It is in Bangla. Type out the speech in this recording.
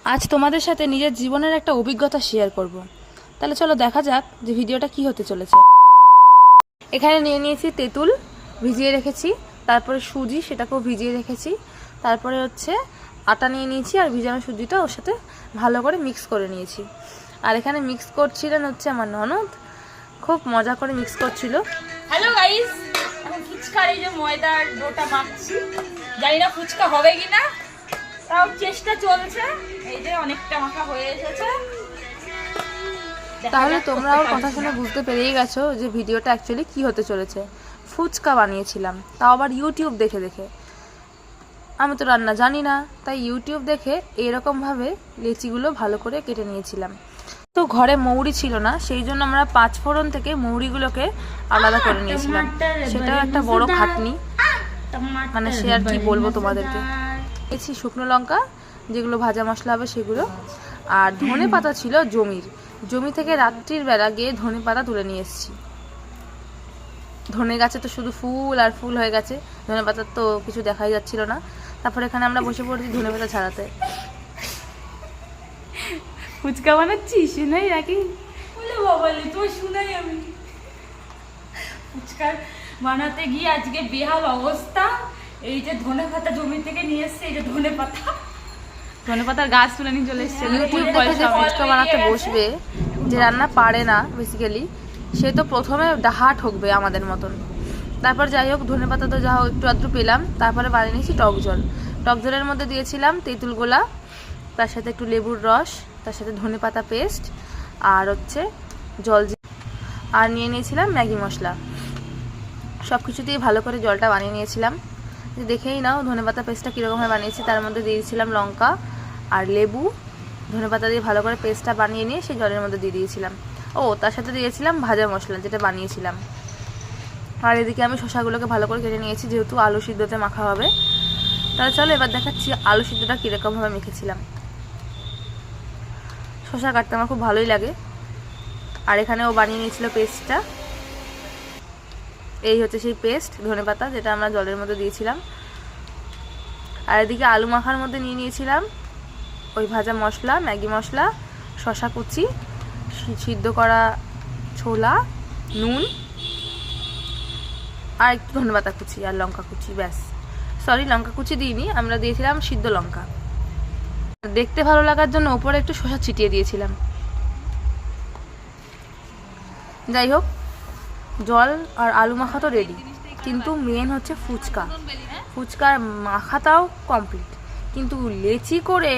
আজ তোমাদের সাথে নিজের জীবনের একটা অভিজ্ঞতা শেয়ার করব। তাহলে চলো দেখা যাক যে ভিডিওটা কি হতে চলেছে। এখানে নিয়ে নিয়েছি তেঁতুল, ভিজিয়ে রেখেছি। তারপরে সুজি, সেটাকেও ভিজিয়ে রেখেছি। তারপরে হচ্ছে আটা নিয়ে নিয়েছি, আর ভিজানো সুজিটা ওর সাথে ভালো করে মিক্স করে নিয়েছি। আর এখানে মিক্স করছিলেন হচ্ছে আমার ননদ, খুব মজা করে মিক্স করছিল। হ্যালো গাইস, এখন ফুচকার এই যে ময়দার ডোটা মাখছি, জানি না ফুচকা হবে কিনা, তাও চেষ্টা চলছে। এই যে অনেকটা মাখা হয়ে এসেছে। তাহলে তোমরাও কথা শুনে বুঝতে পেরেই গেছো যে ভিডিওটা অ্যাকচুয়ালি কি হতে চলেছে। ফুচকা বানিয়েছিলাম, তাও আবার ইউটিউব দেখে দেখে। আমি তো রান্না জানি না, তাই ইউটিউব দেখে এরকমভাবে লেচিগুলো ভালো করে কেটে নিয়েছিলাম। তো ঘরে মৌরি ছিল না, সেই জন্য আমরা 5 ফোড়ন থেকে মৌরিগুলোকে আলাদা করে নিয়েছিলাম। সেটাও একটা বড় খাটনি, মানে সে আর কি বলবো তোমাদেরকে। এছি শুকনো লঙ্কা, যেগুলো ভাজা মশলা হবে সেগুলো। আর ধনে পাতা ছিল জমি থেকে রাত্রির বেলা গিয়ে ধনে পাতা তুলে নিয়ে এসেছি। ধনে গাছে তো শুধু ফুল আর ফুল হয়ে গেছে, ধনে পাতার তো কিছু দেখাই যাচ্ছিল না। তারপর এখানে আমরা বসে পড়েছি ধনে পাতা ছাড়াতে। ফুচকা বানাচ্ছি শুনাই নাকি? বলে বাবালি তো শুনাই। আমি ফুচকা বানাতে গিয়ে আজকে বেহাল অবস্থা। এই যে ধনে পাতা জমি থেকে নিয়ে এসছে, এই যে ধনে পাতার গাছ তুলে নিয়ে চলে এসছে। ইউটিউব দেখে যে ফুচকা বানাতে বসবে, যে রান্না পারে না বেসিক্যালি, সে তো প্রথমে ডাহা ঠকবে আমাদের মতন। তারপর যাই হোক, ধনে পাতা তো যা হোক একটু আধটু পেলাম। তারপরে বানিয়ে নিয়েছি টক জলের মধ্যে দিয়েছিলাম তেঁতুল গোলা, তার সাথে একটু লেবুর রস, তার সাথে ধনে পাতা পেস্ট, আর হচ্ছে জল, আর নিয়ে নিয়েছিলাম ম্যাগি মশলা। সব কিছু দিয়ে ভালো করে জলটা বানিয়ে নিয়েছিলাম। দেখেই নাও ধনে পাতা পেস্টটা কীরকমভাবে বানিয়েছি। তার মধ্যে দিয়েছিলাম লঙ্কা আর লেবু, ধনে পাতা দিয়ে ভালো করে পেস্টটা বানিয়ে নিয়ে সেই জলের মধ্যে দিয়ে দিয়েছিলাম। তার সাথে দিয়েছিলাম ভাজা মশলা যেটা বানিয়েছিলাম। আর এদিকে আমি শসাগুলোকে ভালো করে কেটে নিয়েছি, যেহেতু আলু সিদ্ধতে মাখা হবে। তাহলে চলো এবার দেখাচ্ছি আলু সিদ্ধটা কীরকমভাবে মেখেছিলাম। শসা কাটতে আমার খুব ভালোই লাগে। আর এখানে ও বানিয়ে নিয়েছিল পেস্টটা। এই হচ্ছে সেই পেস্ট, ধনে পাতা, যেটা আমরা জলের মধ্যে দিয়েছিলাম। আর এদিকে আলু মাখার মধ্যে নিয়ে নিয়েছিলাম ওই ভাজা মশলা, ম্যাগি মশলা, শসা কুচি, সিদ্ধ করা ছোলা, নুন, আর একটু ধনে পাতা কুচি আর লঙ্কা কুচি। ব্যাস, সরি লঙ্কা কুচি দিইনি, আমরা দিয়েছিলাম সিদ্ধ লঙ্কা। দেখতে ভালো লাগার জন্য ওপরে একটু শসা ছিটিয়ে দিয়েছিলাম। যাই হোক, জল আর আলু মাখা তো রেডি, কিন্তু মেন হচ্ছে ফুচকার মাখাটাও কমপ্লিট। কিন্তু লেচি করে